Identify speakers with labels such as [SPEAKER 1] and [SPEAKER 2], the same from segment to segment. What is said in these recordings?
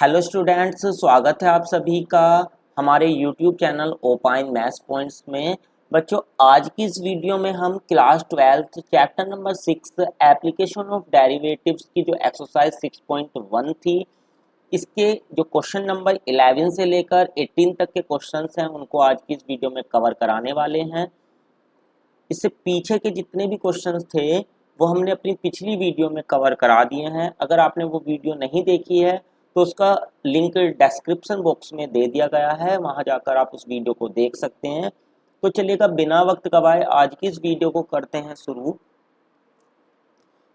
[SPEAKER 1] Hello students, स्वागत है आप सभी का हमारे YouTube channel opine maths points में। बच्चों, आज की इस वीडियो में हम class 12 chapter number 6 application of derivatives की जो एक्सरसाइज 6.1 थी, इसके जो क्वेश्चन नंबर 11 से लेकर 18 तक के क्वेश्चंस हैं उनको आज की इस वीडियो में कवर कराने वाले हैं। इससे पीछे के जितने भी क्वेश्चंस थे वो हमने अपनी पिछली वीडियो में कवर करा दिए हैं। अगर आपने वो वीडियो नहीं देखी है तो उसका लिंक डिस्क्रिप्शन बॉक्स में दे दिया गया है, वहां जाकर आप उस वीडियो को देख सकते हैं। तो चलिएगा बिना वक्त गवाए आज की इस वीडियो को करते हैं शुरू।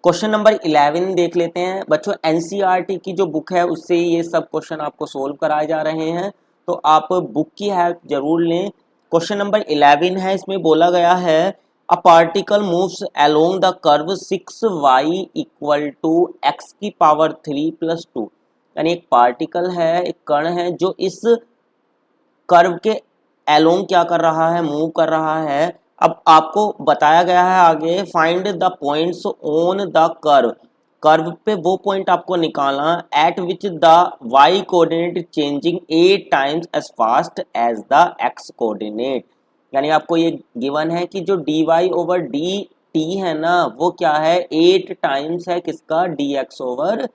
[SPEAKER 1] क्वेश्चन नंबर 11 देख लेते हैं। बच्चों, एनसीईआरटी की जो बुक है उससे ये सब क्वेश्चन आपको सोल्व कराए जा रहे हैं, तो आप बुक की हेल्प जरूर लें। क्वेश्चन नंबर 11 है, इसमें बोला गया है a particle moves along the curve 6y equal to x की पावर 3 प्लस 2। यानी एक पार्टिकल है, एक कण है जो इस कर्व के एलोंग क्या कर रहा है, मूव कर रहा है। अब आपको बताया गया है आगे, find the points on the curve. Curve पे वो पॉइंट आपको निकालना at which the y coordinate changing 8 times as fast as the x coordinate. यानी आपको ये गिवन है कि जो dy ओवर dt है ना, वो क्या है, 8 टाइम्स है किसका, dx ओवर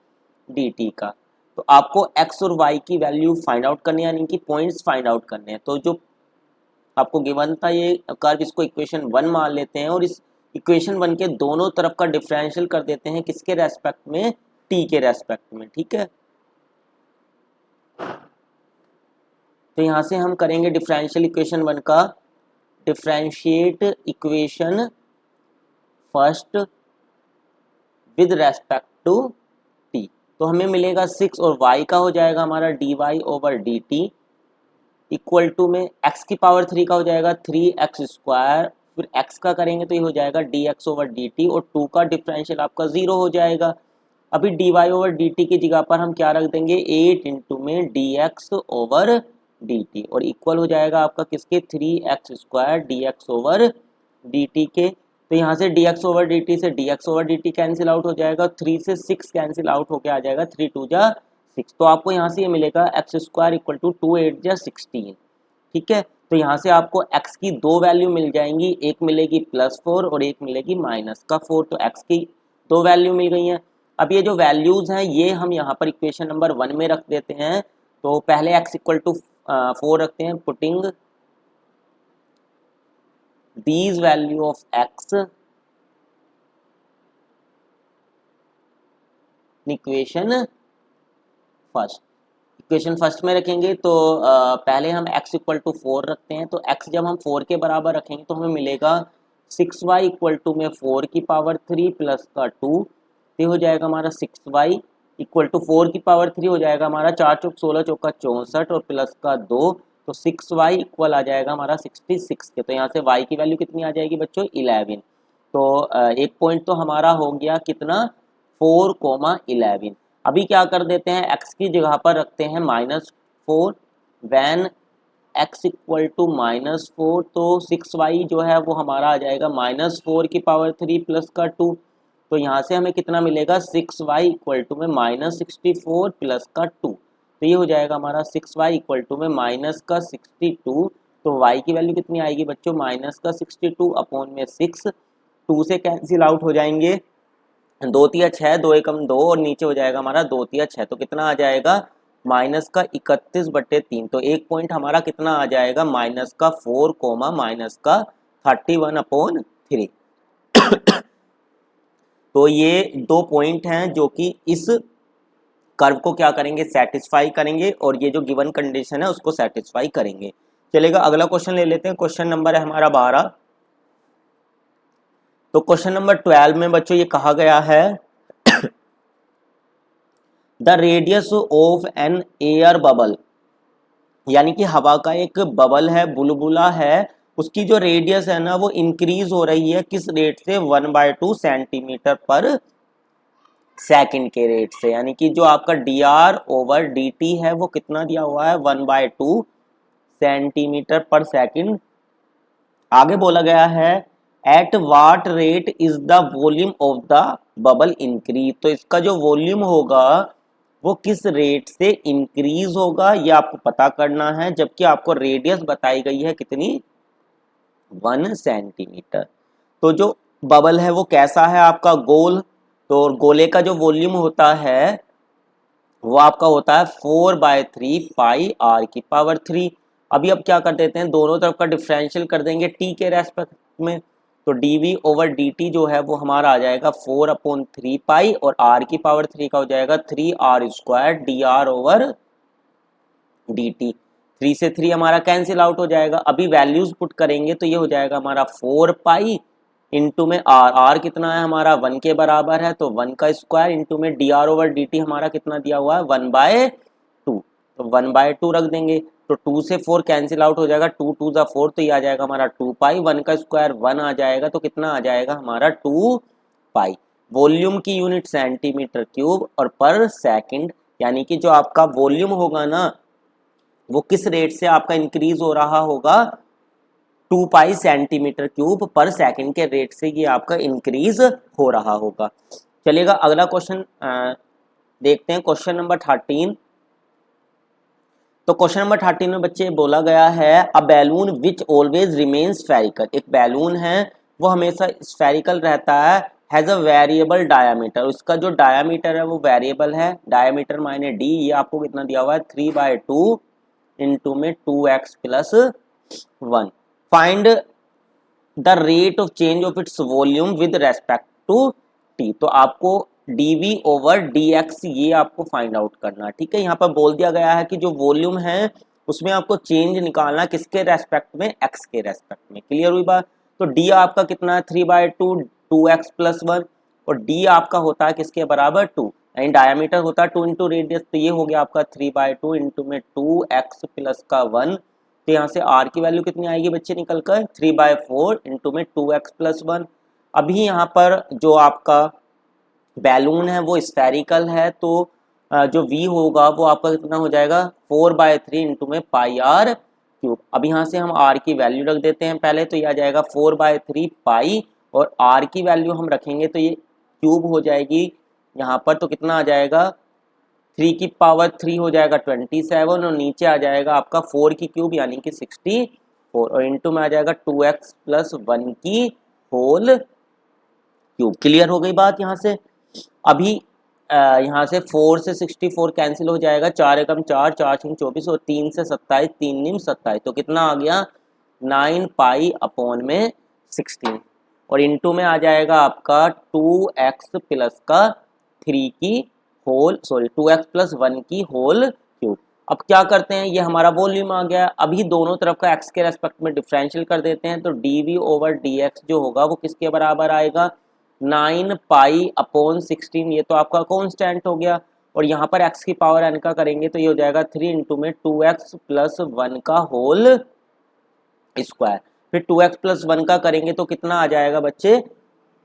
[SPEAKER 1] dt का। तो आपको x और y की वैल्यू फाइंड आउट करनी है, यानी कि पॉइंट्स फाइंड आउट करने हैं। तो जो आपको गिवन था ये कर्व, इसको इक्वेशन 1 मान लेते हैं और इस इक्वेशन 1 के दोनों तरफ का डिफरेंशियल कर देते हैं किसके रेस्पेक्ट में, t के रेस्पेक्ट में। ठीक है, तो यहां से हम करेंगे डिफरेंशियल इक्वेशन 1 का differentiate equation first with respect to t। तो हमें मिलेगा 6 और y का हो जाएगा हमारा dy over dt equal to में x की पावर 3 का हो जाएगा 3x स्क्वायर, फिर x का करेंगे तो ये हो जाएगा dx ओवर dt और 2 का डिफरेंशियल आपका 0 हो जाएगा। अभी dy ओवर dt की जगह पर हम क्या रख देंगे, 8 इंटू में dx ओवर dt और इक्वल हो जाएगा आपका किसके, 3x square dx over dt के। तो यहाँ से dx ओवर dt से dx over dt cancel out हो जाएगा, 3 से 6 कैंसिल आउट होके आ जाएगा, 3 2 जा 6। तो आपको यहाँ से ये मिलेगा एक्स स्क्वायर इक्वल टू 2 8 जा 16। ठीक है, तो यहाँ से आपको x की दो वैल्यू मिल जाएंगी, एक मिलेगी +4 और एक मिलेगी -4। तो x की दो वैल्यू मिल गई हैं। अब ये जो वैल्यूज हैं ये हम यहाँ पर इक्वेशन नंबर 1 में रख देते हैं। तो पहले x इक्वल टू 4 रखते हैं, putting these value of x equation first. Equation first में रखेंगे तो पहले हम x इक्वल टू 4 रखते हैं। तो x जब हम 4 के बराबर रखेंगे तो हमें मिलेगा 6y इक्वल टू में 4 की पावर 3 प्लस का 2। ये हो जाएगा हमारा 6y इक्वल टू 4 की पावर 3 हो जाएगा हमारा 4 चौक 16 चौका 64 और प्लस का 2। तो 6y इक्वल आ जाएगा हमारा 66 के। तो यहाँ से y की वैल्यू कितनी आ जाएगी बच्चों, 11। तो एक पॉइंट तो हमारा हो गया कितना, 4,11। अभी क्या कर देते हैं, x की जगह पर रखते हैं -4। वैन x इक्वल टू -4 तो 6y जो है वो हमारा आ जाएगा -4 की पावर 3 प्लस का 2। तो यहाँ से हमें कितना मिलेगा, 6y इक्वल टू में -64 प्लस का 2। तो ये हो जाएगा हमारा 6y इक्वल टू में -62। तो y की वैल्यू कितनी आएगी बच्चों, -62 अपॉन में 6। 2 से कैंसिल आउट हो जाएंगे, 2 तिया 6, 2 एकम 2 और नीचे हो जाएगा हमारा 2 तिया 6। तो कितना आ जाएगा, -31/3। तो एक पॉइंट हमारा कितना आ जाएगा, -4 -31/3। तो ये दो पॉइंट हैं जो कि इस कर्व को क्या करेंगे, सेटिस्फाई करेंगे और ये जो गिवन कंडीशन है उसको सेटिस्फाई करेंगे। चलेगा, अगला क्वेश्चन ले लेते हैं। क्वेश्चन नंबर है हमारा 12। तो क्वेश्चन नंबर 12 में बच्चों ये कहा गया है the radius of an air bubble, यानी कि हवा का एक बबल है, बुलबुला है, उसकी जो रेडियस है ना वो इंक्रीज हो रही है किस रेट से, 1/2 सेंटीमीटर पर सेकंड के रेट से। यानी कि जो आपका dr ओवर dt है वो कितना दिया हुआ है, 1/2 सेंटीमीटर पर सेकंड। आगे बोला गया है at what rate is the volume of the bubble increase. तो इसका जो वॉल्यूम होगा वो किस रेट से इंक्रीज होगा ये आपको पता करना है, जबकि आपको रेडियस बताई गई है कितनी, 1 सेंटीमीटर। तो जो बबल है वो कैसा है आपका, गोल। तो गोले का जो वॉल्यूम होता है वो आपका होता है 4/3 पाई आर की पावर 3। अभी अब क्या कर देते हैं, दोनों तरफ का डिफरेंशियल कर देंगे टी के रेस्पेक्ट में। तो डी ओवर डी टी जो है वो हमारा आ जाएगा 4/3 पाई, और आर की पावर 3 का हो जाएगा 3r² D R over D T. 3 से 3 हमारा कैंसिल आउट हो जाएगा। अभी वैल्यूज पुट करेंगे तो ये हो जाएगा हमारा 4 पाई इंटू में आर कितना है हमारा 1 के बराबर है, तो 1 का स्क्वायर इंटू में D R over D T हमारा कितना दिया हुआ है 1/2। तो 1/2 रख देंगे, तो 2 से 4 कैंसिल आउट हो जाएगा, 2 2 जा 4, तो ये आ जाएगा हमारा 2 पाई, 1 का स्क्वायर 1 आ जाएगा, तो कितना आ जाएगा हमारा 2 पाई। वॉल्यूम की यूनिट सेंटीमीटर क्यूब और पर सेकंड, यानी कि जो आपका वॉल्यूम होगा ना वो किस रेट से आपका इंक्रीज हो रहा होगा, 2 पाई सेंटीमीटर क्यूब पर सेकंड के रेट से ये आपका इंक्रीज हो रहा होगा। चलिएगा अगला क्वेश्चन देखते हैं, क्वेश्चन नंबर 13। तो क्वेश्चन नंबर 13 में बच्चे बोला गया है a balloon which always remain spherical, एक बैलून है वो हमेशा स्फेरिकल रहता है, हैज अ वेरिएबल डायामीटर, उसका जो डायामीटर है वो वेरिएबल है, डायामीटर मायने डी, ये आपको कितना दिया हुआ है 3/2 इंटू में 2x + 1। Find the rate of change of its volume with respect to t. तो आपको dv ओवर dx ये आपको फाइंड आउट करना, ठीक है। यहाँ पर बोल दिया गया है कि जो वॉल्यूम है उसमें आपको चेंज निकालना किसके रेस्पेक्ट में, x के रेस्पेक्ट में। क्लियर हुई बात। तो d आपका कितना है 3/2 2x + 1, और d आपका होता है किसके बराबर 2, यानी डायमीटर होता है 2 इंटू रेडियस, तो ये हो गया आपका 3/2 इंटू में 2x + 1। तो यहाँ से r की वैल्यू कितनी आएगी बच्चे निकल कर 3/4 इंटू में 2x + 1। अभी यहाँ पर जो आपका बैलून है वो स्फेरिकल है, तो जो v होगा वो आपका कितना हो जाएगा 4/3 इंटू में पाई आर क्यूब। अब यहाँ से हम r की वैल्यू रख देते हैं पहले, तो ये आ जाएगा 4/3 पाई, और r की वैल्यू हम रखेंगे तो ये क्यूब हो जाएगी यहाँ पर, तो कितना आ जाएगा 3 की पावर 3 हो जाएगा 27, और नीचे आ जाएगा आपका 4 की क्यूब यानी कि 64, और इंटू में आ जाएगा 2x + 1 की होल क्यूब। क्लियर हो गई बात यहाँ से। अभी यहाँ से 4 से 64 कैंसिल हो जाएगा, 4 एकम 4, 4 6 24, और 3 से 27, 3 निम 27, तो कितना आ गया 9 पाई अपॉन में 16, और इंटू में आ जाएगा आपका 2x + 3 की होल 2x + 1 की होल क्यूब। अब क्या करते हैं, ये हमारा वॉल्यूम आ गया। अभी दोनों तरफ का x के रेस्पेक्ट में डिफरेंशियल कर देते हैं, तो dv ओवर dx जो होगा वो किसके बराबर आएगा 9 पाई अपॉन 16, ये तो आपका कांस्टेंट हो गया, और यहाँ पर x की पावर n का करेंगे तो ये हो जाएगा 3 इंटू में 2x + 1 का होल स्क्वायर, फिर 2x + 1 का करेंगे तो कितना आ जाएगा बच्चे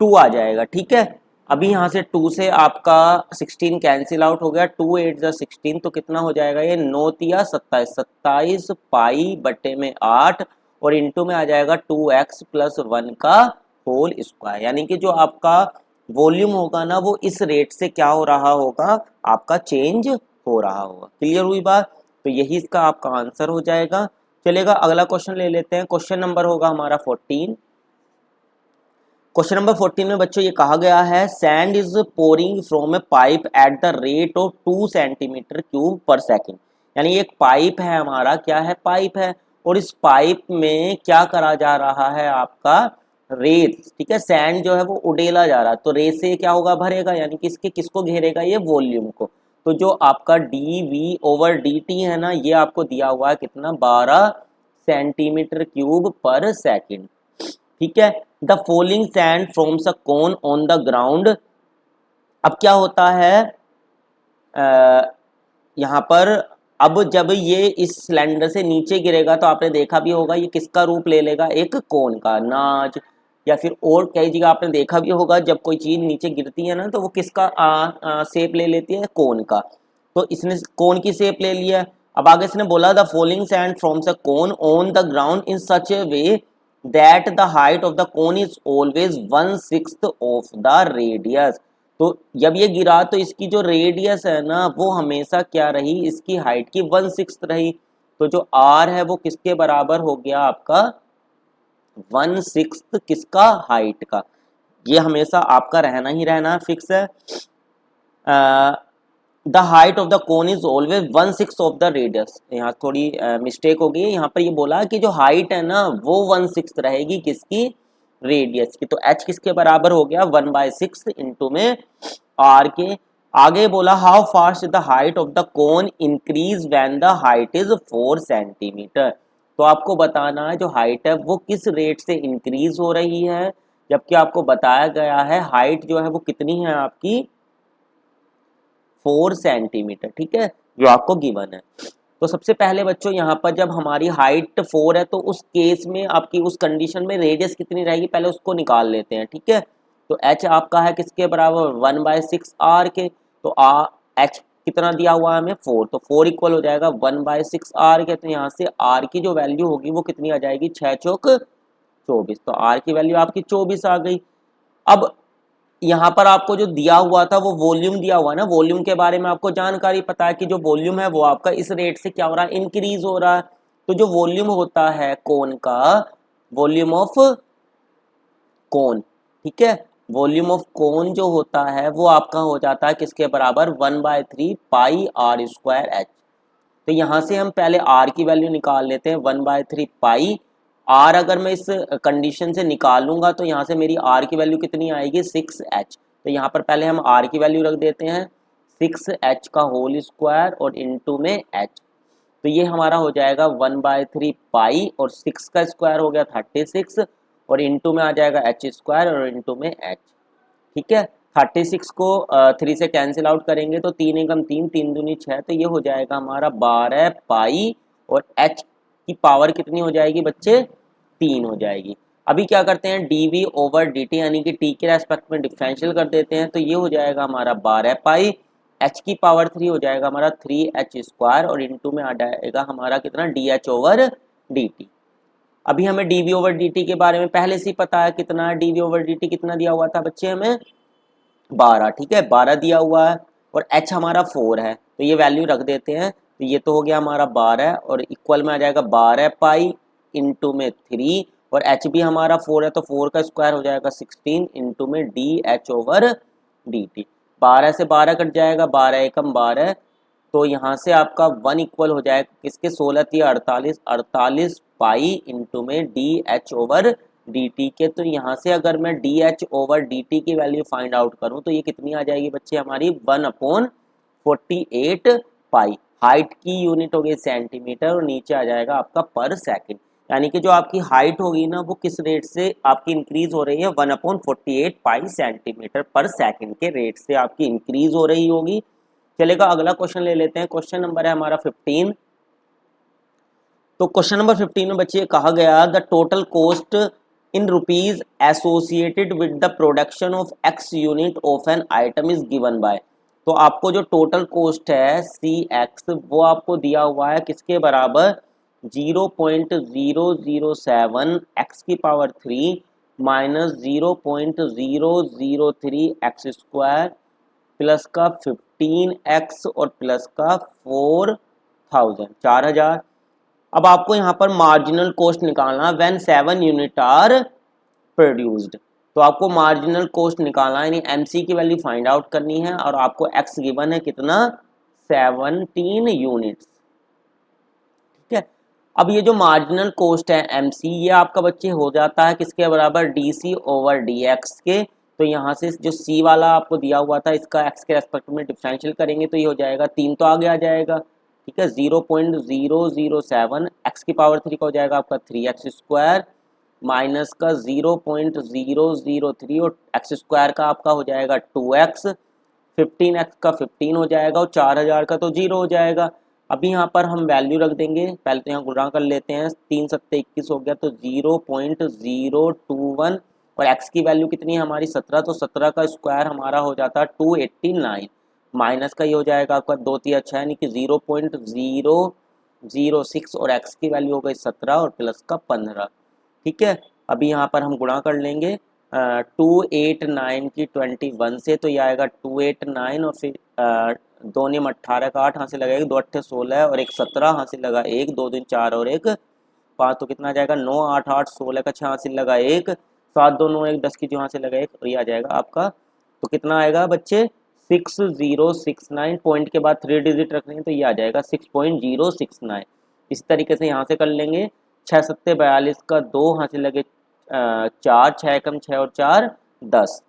[SPEAKER 1] 2 आ जाएगा, ठीक है। अभी यहाँ से 2 से आपका 16 कैंसिल आउट हो गया, 2 8 जा 16, तो कितना हो जाएगा ये 9 तिया 27, 27 पाई बटे में 8, और इंटू में आ जाएगा 2x + 1 का होल स्क्वायर, यानी कि जो आपका वॉल्यूम होगा ना वो इस रेट से क्या हो रहा होगा, आपका चेंज हो रहा होगा। क्लियर हुई बात। तो यही इसका आपका आंसर हो जाएगा। चलेगा अगला क्वेश्चन ले लेते हैं, क्वेश्चन नंबर होगा हमारा 14। क्वेश्चन नंबर 14 में बच्चों ये कहा गया है sand is pouring from A pipe at the rate of 2 centimetre cube पर सेकेंड, यानी एक पाइप है हमारा, क्या है पाइप है, और इस पाइप में क्या करा जा रहा है आपका रेत, ठीक है, सैंड जो है वो उड़ेला जा रहा है, तो रेत से क्या होगा भरेगा, यानी कि इसके किसको घेरेगा ये वॉल्यूम को। तो जो आपका dv ओवर dt है ना ये आपको दिया हुआ है कितना 12 सेंटीमीटर क्यूब पर सेकेंड, ठीक है। The falling sand firms a cone on the ground. अब क्या होता है यहाँ पर, अब जब ये इस सिलेंडर से नीचे गिरेगा तो आपने देखा भी होगा ये किसका रूप ले लेगा, एक कोन का, नाच, या फिर और कई जगह आपने देखा भी होगा जब कोई चीज नीचे गिरती है ना तो वो किसका शेप ले लेती है, कोन का। तो इसने कोन की शेप ले लिया। अब आगे इसने बोला the falling sand firms a cone on the ground in such A way that the height of the cone is always 1/6 of the radius। तो जब ये गिरा तो इसकी जो रेडियस है ना वो हमेशा क्या रही, इसकी हाइट की 1/6 रही। तो जो आर है वो किसके बराबर हो गया आपका 1/6 किसका, हाइट का। ये हमेशा आपका रहना ही रहना फिक्स है। The height of the cone is always 1/6 of the radius. यहाँ थोड़ी मिस्टेक हो गई है, यहाँ पर ये बोला कि जो हाइट है ना वो 1/6 रहेगी किसकी, रेडियस की। तो h किसके बराबर हो गया 1/6 इंटू में r के। आगे बोला how fast the height of the cone increase when the height is 4 centimetre. तो आपको बताना है जो हाइट है वो किस रेट से इंक्रीज हो रही है, जबकि आपको बताया गया है हाइट जो है वो कितनी है आपकी 4 सेंटीमीटर, ठीक है, जो आपको गिवन है। तो सबसे पहले बच्चों यहाँ पर जब हमारी हाइट 4 है तो उस केस में आपकी उस कंडीशन में रेडियस कितनी रहेगी पहले उसको निकाल लेते हैं, ठीक है। तो h आपका है किसके बराबर 1/6 r के। तो h कितना दिया हुआ है हमें 4, तो 4 इक्वल हो जाएगा 1/6 r के। तो यहाँ से r की जो वैल्यू होगी वो कितनी आ जाएगी 6 चौक 24। तो r की वैल्यू आपकी 24 आ गई। अब यहाँ पर आपको जो दिया हुआ था वो वॉल्यूम दिया हुआ है ना, वॉल्यूम के बारे में आपको जानकारी पता है कि जो वॉल्यूम है वो आपका इस रेट से क्या हो रहा है, इंक्रीज हो रहा है। तो जो वॉल्यूम होता है कोन का, वॉल्यूम ऑफ कोन, ठीक है, वॉल्यूम ऑफ कोन जो होता है वो आपका हो जाता है किसके बराबर 1/3 पाई r स्क्वायर h। तो यहाँ से हम पहले r की वैल्यू निकाल लेते हैं 1/3 पाई r। अगर मैं इस कंडीशन से निकालूंगा तो यहाँ से मेरी r की वैल्यू कितनी आएगी 6h। तो यहाँ पर पहले हम r की वैल्यू रख देते हैं 6h का होल स्क्वायर और इंटू में h। तो ये हमारा हो जाएगा 1/3 पाई और 6 का स्क्वायर हो गया 36 और इंटू में आ जाएगा h स्क्वायर और इंटू में h, ठीक है। 36 को 3 से कैंसिल आउट करेंगे तो 3 एकम 3, 3 दूनी 6, तो ये हो जाएगा हमारा 12 पाई और h की पावर कितनी हो जाएगी बच्चे 3 हो जाएगी। अभी क्या करते हैं dv ओवर dt यानी कि t के रेस्पेक्ट में डिफरेंशियल कर देते हैं। तो ये हो जाएगा हमारा 12 पाई, h की पावर 3 हो जाएगा हमारा 3h स्क्वायर और इंटू में आ जाएगा हमारा कितना dh ओवर dt। अभी हमें dv ओवर dt के बारे में पहले से ही पता है कितना है, dv ओवर dt कितना दिया हुआ था बच्चे हमें 12, ठीक है, 12 दिया हुआ है और h हमारा 4 है। तो ये वैल्यू रख देते हैं। तो ये तो हो गया हमारा 12 और इक्वल में आ जाएगा 12 पाई इंटू में 3 और h भी हमारा 4 है तो 4 का स्क्वायर हो जाएगा 16 इंटू में dh ओवर dt। 12 से 12 कट जाएगा, 12 एकम 12, तो यहाँ से आपका 1 इक्वल हो जाएगा किसके 16 48, 48 पाई इंटू में dh ओवर dt के। तो यहाँ से अगर मैं dh ओवर dt की वैल्यू फाइंड आउट करूँ तो ये कितनी आ जाएगी बच्चे हमारी 1/48 पाई। हाइट की यूनिट हो गई सेंटीमीटर और नीचे आ जाएगा आपका पर सेकंड। यानी कि जो आपकी हाइट होगी ना वो किस रेट से आपकी इंक्रीज हो रही है 1/48 पाई सेंटीमीटर पर सेकंड के रेट से आपकी इंक्रीज हो रही होगी। चलेगा, अगला क्वेश्चन ले लेते हैं। क्वेश्चन नंबर है हमारा 15। तो क्वेश्चन नंबर 15 में बच्चे कहा गया the total cost in rupees associated with the production of x unit of an item is given by. तो आपको जो टोटल कॉस्ट है cx वो आपको दिया हुआ है किसके बराबर 0.007 x की power 3 minus 0.003 x square plus का 15x और प्लस का 4000। अब आपको यहाँ पर मार्जिनल कॉस्ट निकालना व्हेन 7 यूनिट आर प्रोड्यूस्ड। तो आपको मार्जिनल कॉस्ट निकालना यानी एमसी की वैल्यू फाइंड आउट करनी है और आपको एक्स गिवन है कितना 17 यूनिट्स, ठीक है। अब ये जो मार्जिनल कॉस्ट है एमसी ये आपका बच्चे हो जाता है किसके बराबर डीसी ओवर डीएक्स के। तो यहाँ से जो सी वाला आपको दिया हुआ था इसका एक्स के रेस्पेक्ट में डिफरेंशियल करेंगे तो ये हो जाएगा 3 तो आगे आ जाएगा, ठीक है। 0.007 एक्स की पावर 3 का हो जाएगा आपका 3x स्क्वायर माइनस का 0.003 और एक्स स्क्वायर का आपका हो जाएगा 2x, 15x का 15 हो जाएगा और 4000 का तो 0 हो जाएगा। अभी यहाँ पर हम वैल्यू रख देंगे, पहले तो यहाँ गुणा कर लेते हैं, 3 सत्ते 21 हो गया तो 0.021 और x की वैल्यू कितनी है हमारी 17, तो 17 का स्क्वायर हमारा हो जाता है 289 माइनस का ये हो जाएगा आपका 2 3 6 यानी कि 0.006 और x की वैल्यू हो गई 17 और प्लस का 15, ठीक है। अभी यहाँ पर हम गुणा कर लेंगे 289 की 21 से, तो ये आएगा 289 और फिर 2 नियम 18 का 8 हाथ से लगाएगा, 2 8 16 और एक 17 हाथ से लगा 1, 2 दिन 4 और एक 5, तो कितना आ जाएगा 9 8 8 16 का 6 हाथ से लगा 1, 7 2 9 1 10 की जो हाथ से लगा 1, और ये आ जाएगा आपका, तो कितना आएगा बच्चे 6069, पॉइंट के बाद 3 डिजिट रख रहे हैं तो ये आ जाएगा 6.069। इस तरीके से यहाँ से कर लेंगे। 6 सत्ते 42 का 2 हाथ से लगे 4, 6 एकम 6 और 4 10,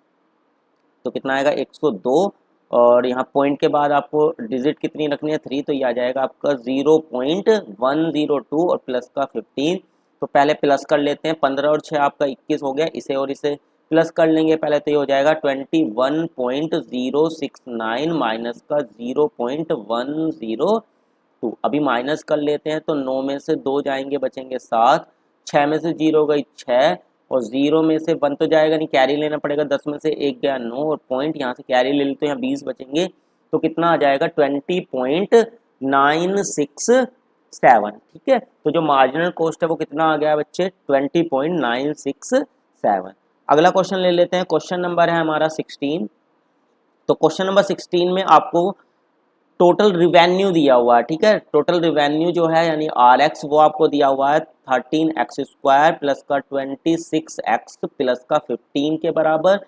[SPEAKER 1] तो कितना आएगा 102, और यहाँ पॉइंट के बाद आपको डिजिट कितनी रखनी है 3, तो ये आ जाएगा आपका 0.102 और प्लस का 15। तो पहले प्लस कर लेते हैं, 15 और 6 आपका 21 हो गया, इसे और इसे प्लस कर लेंगे पहले, तो ये हो जाएगा 21.069 माइनस का 0.102। अभी माइनस कर लेते हैं तो 9 में से 2 जाएंगे बचेंगे 7, 6 में से 0 गई 6 और 0 में से 1 तो जाएगा नहीं, कैरी लेना पड़ेगा, 10 में से 1 गया 9 और पॉइंट यहाँ से कैरी ले लेते हैं, यहाँ 20 बचेंगे, तो कितना आ जाएगा 20.967। ठीक है, तो जो मार्जिनल कॉस्ट है वो कितना आ गया बच्चे 20.967। अगला क्वेश्चन ले लेते हैं, क्वेश्चन नंबर है हमारा 16। तो क्वेश्चन नंबर 16 में आपको टोटल रिवेन्यू दिया हुआ है। ठीक है, टोटल रिवेन्यू जो है यानी RX वो आपको दिया हुआ है 13x² प्लस का 26x प्लस का 15 के बराबर।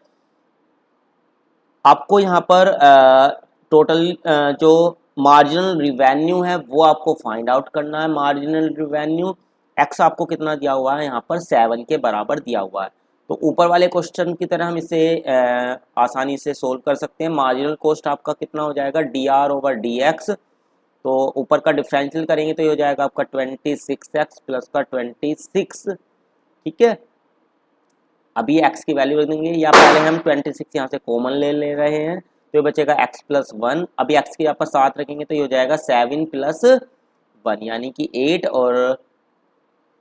[SPEAKER 1] आपको यहाँ पर टोटल जो मार्जिनल रिवेन्यू है वो आपको फाइंड आउट करना है। मार्जिनल रिवेन्यू x आपको कितना दिया हुआ है, यहाँ पर 7 के बराबर दिया हुआ है। तो ऊपर वाले क्वेश्चन की तरह हम इसे आसानी से सोल्व कर सकते हैं। मार्जिनल कॉस्ट आपका कितना हो जाएगा dr/dx, तो ऊपर का डिफरेंशियल करेंगे तो ये हो जाएगा आपका 26x प्लस का 26। ठीक है, अभी x की वैल्यू रख देंगे, या पहले हम 26 यहाँ से कॉमन ले रहे हैं तो ये बचेगा x प्लस 1। अभी x की यहाँ पर 7 रखेंगे तो ये हो जाएगा 7 प्लस 1 यानी कि 8, और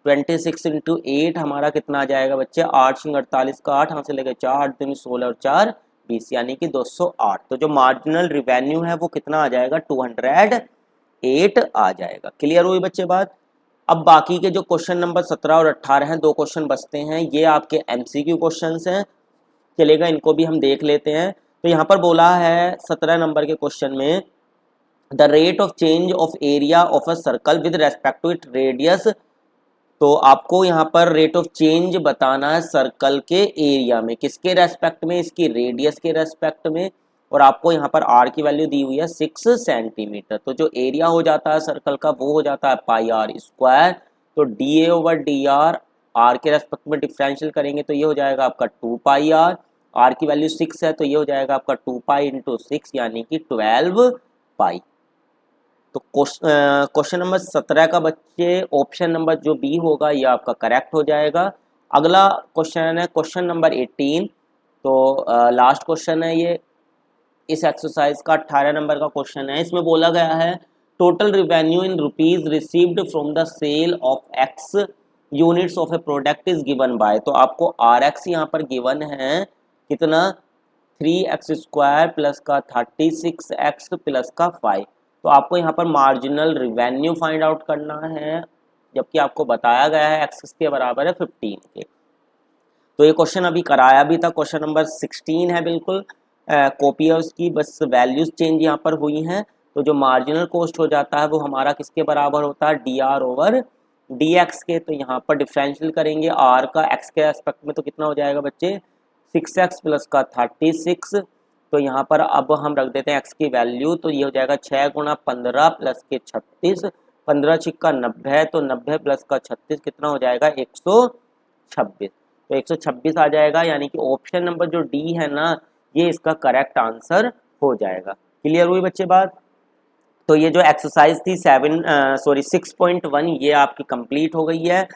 [SPEAKER 1] 26 इंटू 8 हमारा कितना आ जाएगा बच्चे 8 सिंह 48 का 8 यहाँ से लेकर 4 8 दूनी 16 और 4 20 यानी कि 208। तो जो मार्जिनल रिवेन्यू है वो कितना आ जाएगा 208 आ जाएगा। क्लियर हुई बच्चे बात। अब बाकी के जो क्वेश्चन नंबर 17 और 18 हैं, 2 क्वेश्चन बचते हैं, ये आपके MCQ क्वेश्चंस हैं, चलेगा इनको भी हम देख लेते हैं। तो यहाँ पर बोला है 17 नंबर के क्वेश्चन में the rate of change of area of a circle with respect to it radius. तो आपको यहाँ पर रेट ऑफ चेंज बताना है सर्कल के एरिया में, किसके रेस्पेक्ट में, इसकी रेडियस के रेस्पेक्ट में, और आपको यहाँ पर r की वैल्यू दी हुई है 6 सेंटीमीटर। तो जो एरिया हो जाता है सर्कल का वो हो जाता है πr²। तो dA/dr r के रेस्पेक्ट में डिफरेंशियल करेंगे तो ये हो जाएगा आपका 2πr, r की वैल्यू 6 है तो ये हो जाएगा आपका 2π इंटू 6 यानी कि 12π। तो क्वेश्चन नंबर 17 का बच्चे ऑप्शन नंबर जो बी होगा ये आपका करेक्ट हो जाएगा। अगला क्वेश्चन है क्वेश्चन नंबर 18। तो लास्ट क्वेश्चन है ये इस एक्सरसाइज का 18 नंबर का क्वेश्चन है। इसमें बोला गया है total revenue in rupees received from the sale of x units of a product is given by. तो आपको RX यहाँ पर गिवन है कितना 3x² प्लस का 36x प्लस का 5। तो आपको यहाँ पर मार्जिनल रिवेन्यू फाइंड आउट करना है, जबकि आपको बताया गया है x के बराबर है 15 के। तो ये क्वेश्चन अभी कराया भी था, क्वेश्चन नंबर 16 है, बिल्कुल कॉपी है उसकी, बस वैल्यूज चेंज यहाँ पर हुई हैं। तो जो मार्जिनल कॉस्ट हो जाता है वो हमारा किसके बराबर होता है dr/dx के। तो यहाँ पर डिफरेंशियल करेंगे r का x के एस्पेक्ट में, तो कितना हो जाएगा बच्चे 6x प्लस का 36। तो यहाँ पर अब हम रख देते हैं x की वैल्यू, तो ये हो जाएगा 6 गुणा 15 प्लस के 36, 15 छिक्का 90, तो 90 प्लस का 36 कितना हो जाएगा 126। तो 126 आ जाएगा, यानी कि ऑप्शन नंबर जो डी है ना ये इसका करेक्ट आंसर हो जाएगा। क्लियर हुई बच्चे बात। तो ये जो एक्सरसाइज थी 6.1 ये आपकी कंप्लीट हो गई है।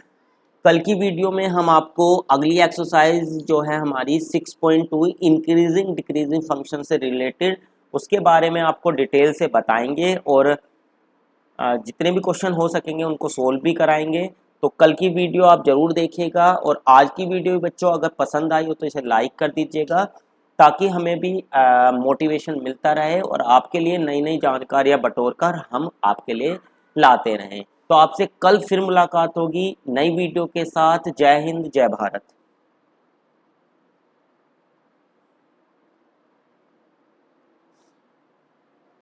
[SPEAKER 1] कल की वीडियो में हम आपको अगली एक्सरसाइज जो है हमारी 6.2 इंक्रीजिंग डिक्रीजिंग फंक्शन से रिलेटेड उसके बारे में आपको डिटेल से बताएंगे, और जितने भी क्वेश्चन हो सकेंगे उनको सोल्व भी कराएंगे। तो कल की वीडियो आप ज़रूर देखिएगा, और आज की वीडियो बच्चों अगर पसंद आई हो तो इसे लाइक कर दीजिएगा, ताकि हमें भी मोटिवेशन मिलता रहे और आपके लिए नई नई जानकारियाँ बटोर कर हम आपके लिए लाते रहें। तो आपसे कल फिर मुलाकात होगी नई वीडियो के साथ। जय हिंद, जय भारत।